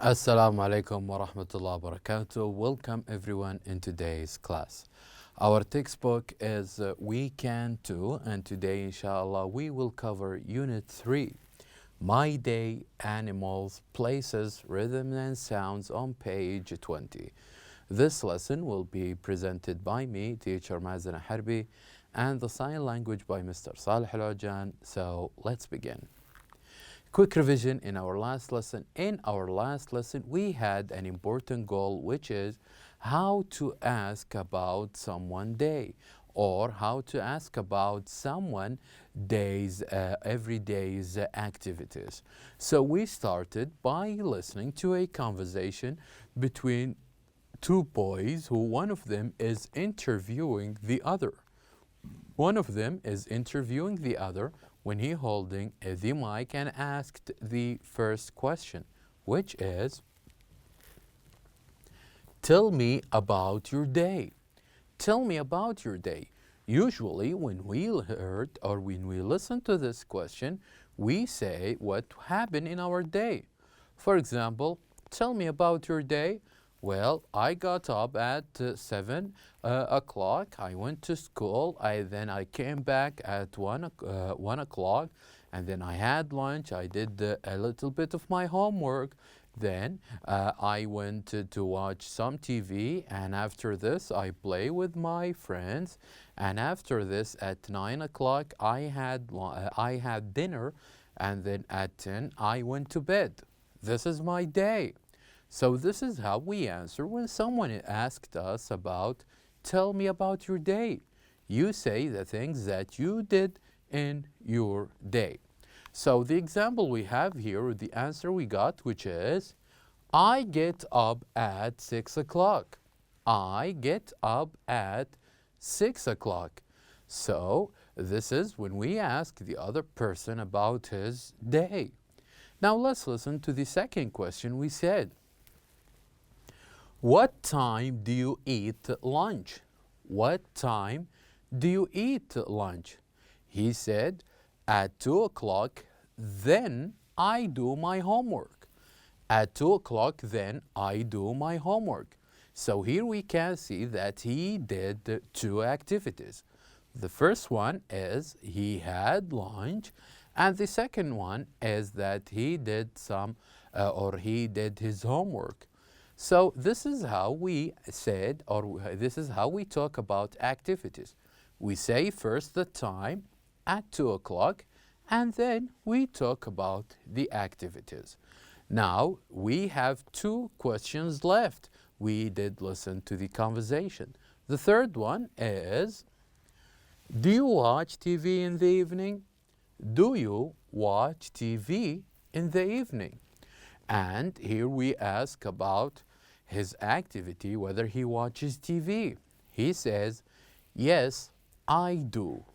Assalamu alaikum wa rahmatullahi wa barakatuh. Welcome everyone in today's class. Our textbook is Weekend 2, and today inshallah we will cover Unit 3, My Day, Animals, Places, Rhythm and Sounds on page 20. This lesson will be presented by me, teacher Mazen Harbi, and the sign language by Mr. Salih Al-Ojan. So let's begin. Quick revision in our last lesson. In our last lesson, we had an important goal, which is how to ask about someone's day, or how to ask about someone days, everyday's activities. So we started by listening to a conversation between two boys who one of them is interviewing the other. One of them is interviewing the other when he holding the mic and asked the first question, which is, tell me about your day. Tell me about your day. Usually when we heard or when we listen to this question, we say what happened in our day. For example, tell me about your day. Well, I got up at 7 o'clock. I went to school. Then I came back at 1 o'clock. And then I had lunch. I did a little bit of my homework. Then I went to watch some TV. And after this, I play with my friends. And after this, at 9 o'clock, I had dinner. And then at 10, I went to bed. This is my day. So this is how we answer when someone asked us about, tell me about your day. You say the things that you did in your day. So the example we have here, or the answer we got, which is, I get up at 6 o'clock. I get up at 6 o'clock. So this is when we ask the other person about his day. Now let's listen to the second question we said. What time do you eat lunch? What time do you eat lunch? He said, at 2 o'clock, then I do my homework. At 2 o'clock, then I do my homework. So here we can see that he did two activities. The first one is he had lunch, and the second one is that he did he did his homework. So this is how we said, or this is how we talk about activities. We say first the time at 2 o'clock, and then we talk about the activities. Now we have two questions left. We did listen to the conversation. The third one is, do you watch TV in the evening? Do you watch TV in the evening? And here we ask about his activity, whether he watches TV. He says, yes, I do.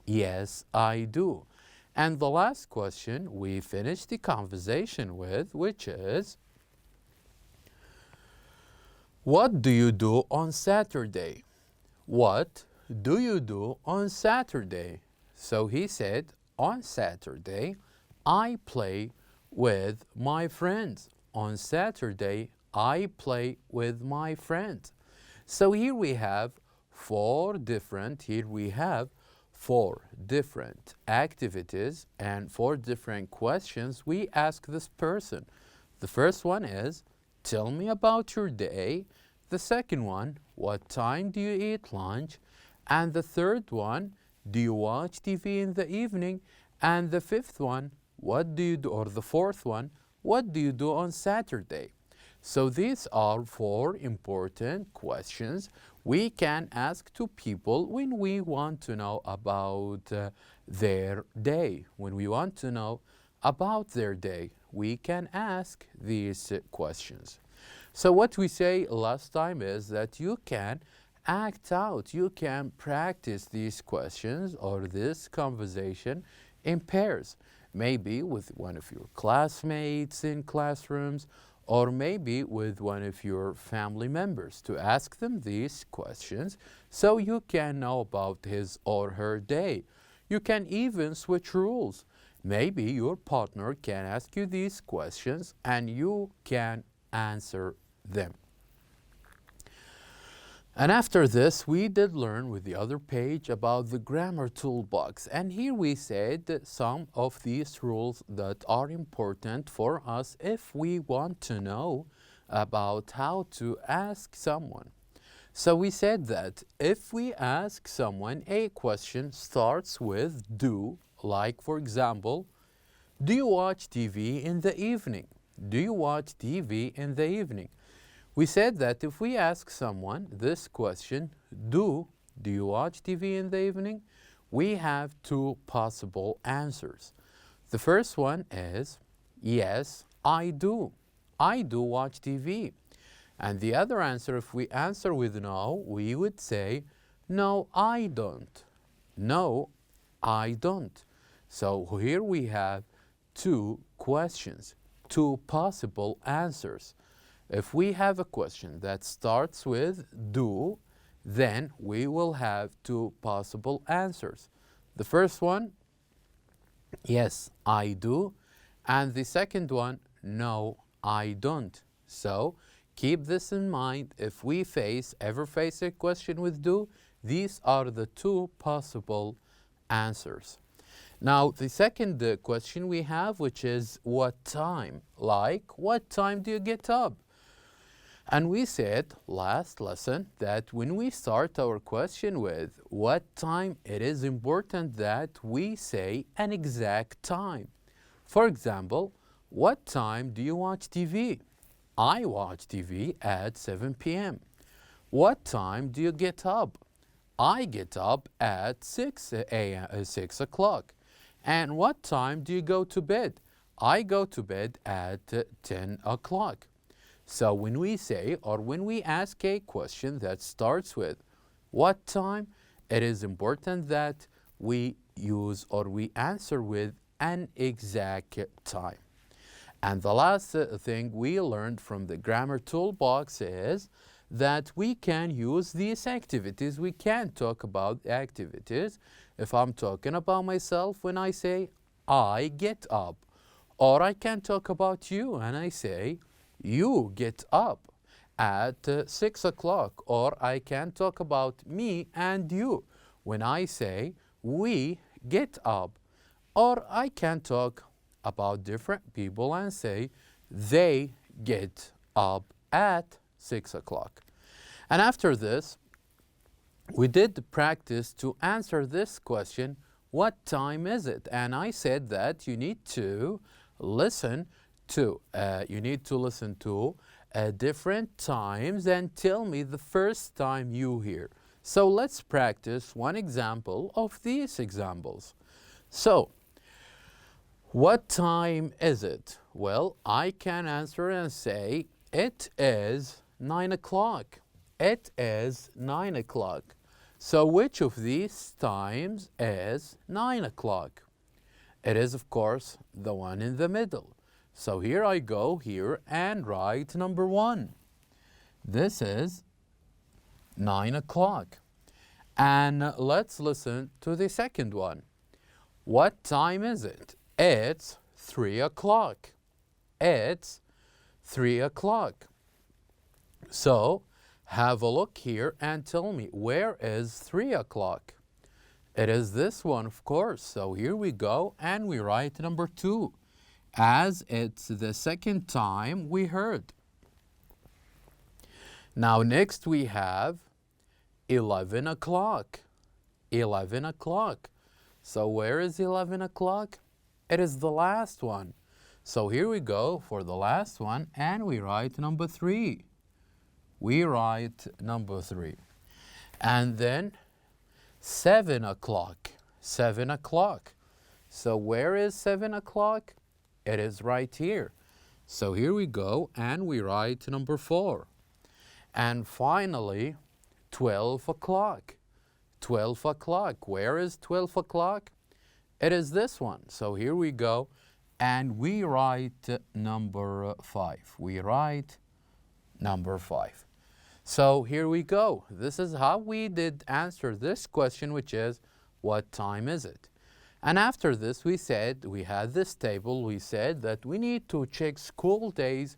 Yes, I do. And the last question we finished the conversation with, which is, what do you do on Saturday? What do you do on Saturday? So he said, on Saturday, I play with my friends. On Saturday, I play with my friends. So here we have four different activities and four different questions we ask this person. The first one is, tell me about your day. The second one, what time do you eat lunch? And the third one, do you watch TV in the evening? And the fifth one, what do you do? Or the fourth one, what do you do on Saturday? So these are four important questions we can ask to people when we want to know about their day. When we want to know about their day, we can ask these questions. So what we say last time is that you can act out, you can practice these questions or this conversation in pairs, maybe with one of your classmates in classrooms, or maybe with one of your family members, to ask them these questions so you can know about his or her day. You can even switch rules. Maybe your partner can ask you these questions and you can answer them. And after this, we did learn with the other page about the grammar toolbox. And here we said that some of these rules that are important for us if we want to know about how to ask someone. So we said that if we ask someone a question starts with do, like for example, do you watch TV in the evening? Do you watch TV in the evening? We said that if we ask someone this question, do you watch TV in the evening? We have two possible answers. The first one is, yes, I do. I do watch TV. And the other answer, if we answer with no, we would say, no, I don't. No, I don't. So here we have two questions, two possible answers. If we have a question that starts with do, then we will have two possible answers. The first one, yes, I do. And the second one, no, I don't. So keep this in mind. If we ever face a question with do, these are the two possible answers. Now, the second question we have, which is what time? Like, what time do you get up? And we said last lesson that when we start our question with what time, it is important that we say an exact time. For example, what time do you watch TV? I watch TV at 7 p.m. What time do you get up? I get up at 6 o'clock. And what time do you go to bed? I go to bed at 10 o'clock. So when we say or when we ask a question that starts with what time, it is important that we use or we answer with an exact time. And the last thing we learned from the grammar toolbox is that we can use these activities. We can talk about activities. If I'm talking about myself, when I say I get up, or I can talk about you and I say you get up at 6 o'clock, or I can talk about me and you when I say we get up, or I can talk about different people and say they get up at 6 o'clock. And after this, we did practice to answer this question, what time is it? And I said that you need to listen to different times and tell me the first time you hear. So let's practice one example of these examples. So, what time is it? Well, I can answer and say, it is 9 o'clock. It is 9 o'clock. So which of these times is 9 o'clock? It is, of course, the one in the middle. So here I go here and write number 1. This is 9 o'clock. And let's listen to the second one. What time is it? It's 3 o'clock. It's 3 o'clock. So have a look here and tell me, where is 3 o'clock? It is this one, of course. So here we go and we write number 2. As it's the second time we heard. Now next we have 11 o'clock. 11 o'clock. So where is 11 o'clock? It is the last one. So here we go for the last one and we write number 3. We write number 3. And then 7 o'clock. 7 o'clock. So where is 7 o'clock? It is right here. So here we go and we write number 4. And finally, 12 o'clock. 12 o'clock. Where is 12 o'clock? It is this one. So here we go and we write number 5. We write number 5. So here we go. This is how we did answer this question, which is, what time is it? And after this, we said, we had this table, we said that we need to check school days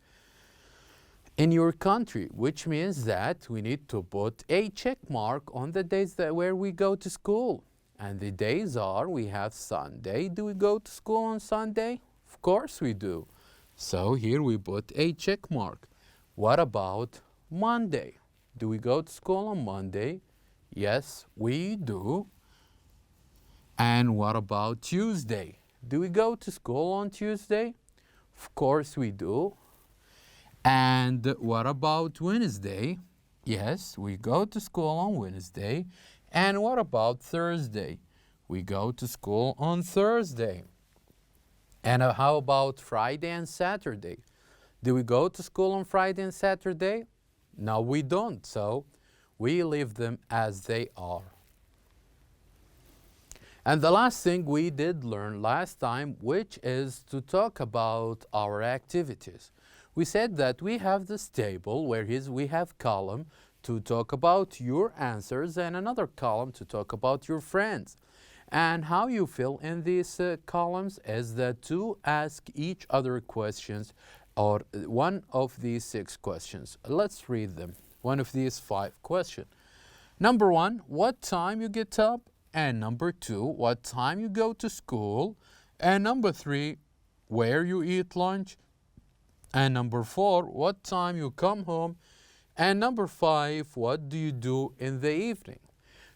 in your country, which means that we need to put a check mark on the days where we go to school. And the days are, we have Sunday. Do we go to school on Sunday? Of course we do. So here we put a check mark. What about Monday? Do we go to school on Monday? Yes, we do. And what about Tuesday? Do we go to school on Tuesday? Of course we do. And what about Wednesday? Yes, we go to school on Wednesday. And what about Thursday? We go to school on Thursday. And how about Friday and Saturday? Do we go to school on Friday and Saturday? No, we don't. So we leave them as they are. And the last thing we did learn last time, which is to talk about our activities. We said that we have this table where we have column to talk about your answers and another column to talk about your friends. And how you fill in these columns is that to ask each other questions or one of these 6 questions. Let's read them. One of these 5 questions. Number 1, what time you get up? And number 2, what time you go to school? And number 3, where you eat lunch? And number 4, what time you come home? And number 5, what do you do in the evening?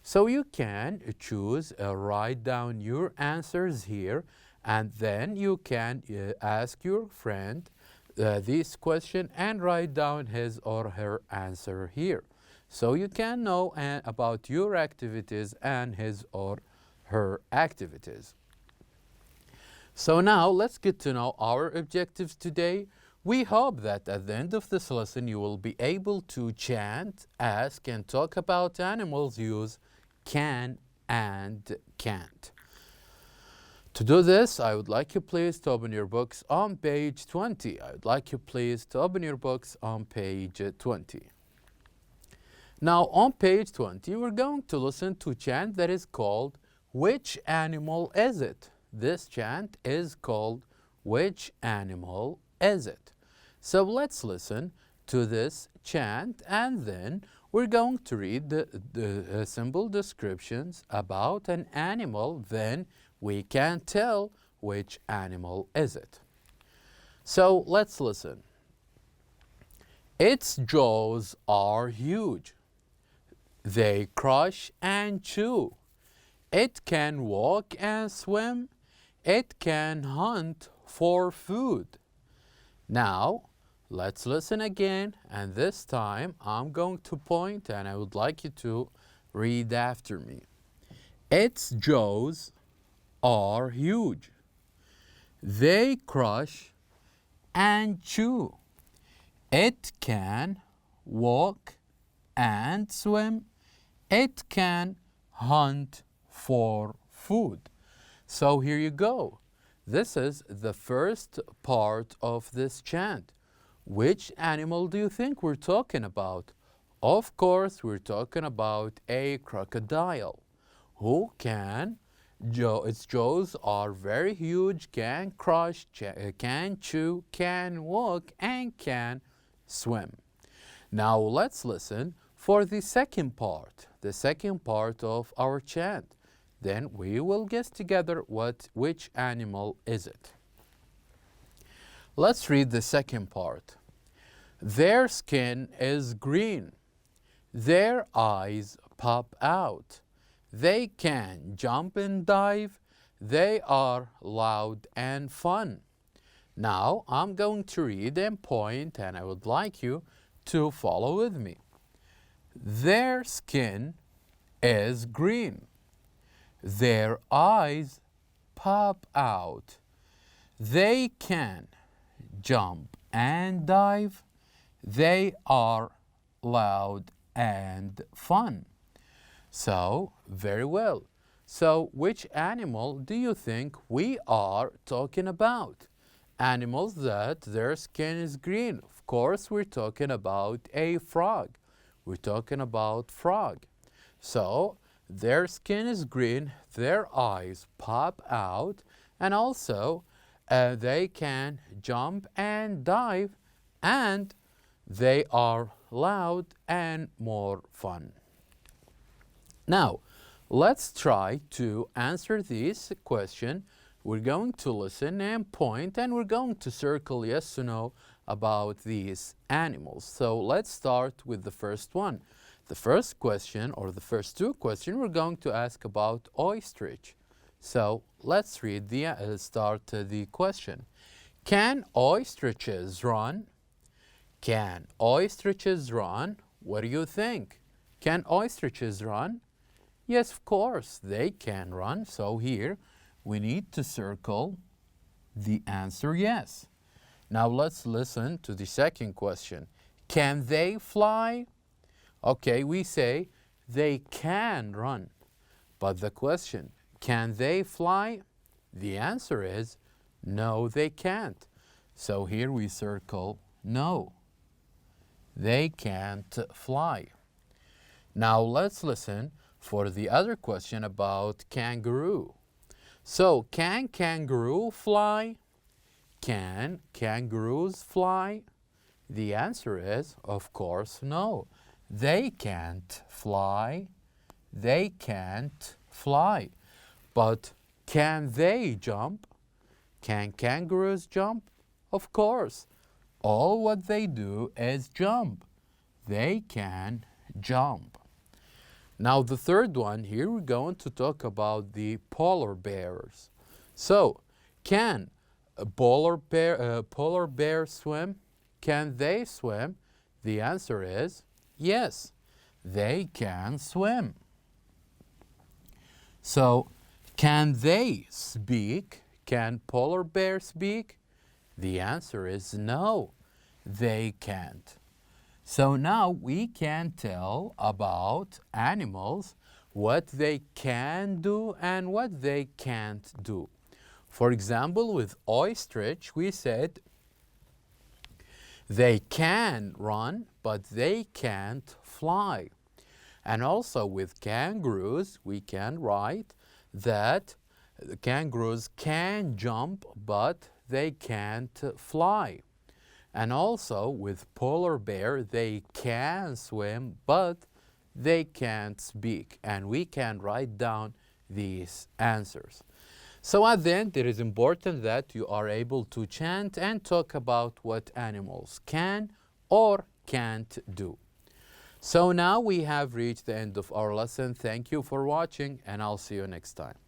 So you can choose, write down your answers here, and then you can ask your friend this question and write down his or her answer here. So you can know about your activities and his or her activities. So now let's get to know our objectives today. We hope that at the end of this lesson you will be able to chant, ask, and talk about animals use can and can't. To do this, I would like you please to open your books on page 20. I would like you please to open your books on page 20. Now on page 20, we're going to listen to a chant that is called, Which Animal Is It? This chant is called, Which Animal Is It? So let's listen to this chant and then we're going to read the simple descriptions about an animal, then we can tell which animal is it. So let's listen. Its jaws are huge. They crush and chew. It can walk and swim. It can hunt for food. Now, let's listen again, and this time I'm going to point and I would like you to read after me. Its jaws are huge. They crush and chew. It can walk and swim. It can hunt for food. So here you go. This is the first part of this chant. Which animal do you think we're talking about? Of course, we're talking about a crocodile who can, its jaws are very huge, can crush, can chew, can walk, and can swim. Now let's listen for the second part of our chant. Then we will guess together which animal is it. Let's read the second part. Their skin is green. Their eyes pop out. They can jump and dive. They are loud and fun. Now I'm going to read and point, and I would like you to follow with me. Their skin is green. Their eyes pop out. They can jump and dive. They are loud and fun. So, very well. So, which animal do you think we are talking about? Animals that their skin is green. Of course, we're talking about a frog. We're talking about frog. So, their skin is green, their eyes pop out, and also they can jump and dive, and They are loud and more fun. Now, let's try to answer this question. We're going to listen and point, and we're going to circle yes or no about these animals. So let's start with the first one. The first question, or the first two questions, we're going to ask about ostrich. So let's read the question. Can ostriches run? Can ostriches run? What do you think? Can ostriches run? Yes, of course, they can run. So here we need to circle the answer yes. Now let's listen to the second question. Can they fly? Okay, we say they can run. But the question, can they fly? The answer is no, they can't. So here we circle no. They can't fly. Now let's listen for the other question about kangaroo. So, can kangaroo fly? Can kangaroos fly? The answer is, of course, no. They can't fly. They can't fly. But can they jump? Can kangaroos jump? Of course. All what they do is jump. They can jump. Now the third one, here we're going to talk about the polar bears. So, can a polar bear swim? Can they swim? The answer is yes, they can swim. So, can they speak? Can polar bears speak? The answer is no, they can't. So now we can tell about animals, what they can do and what they can't do. For example, with ostrich, we said they can run, but they can't fly. And also with kangaroos, we can write that the kangaroos can jump, but they can't fly. And also with polar bear, they can swim, but they can't speak. And we can write down these answers. So at the end, it is important that you are able to chant and talk about what animals can or can't do. So now we have reached the end of our lesson. Thank you for watching, and I'll see you next time.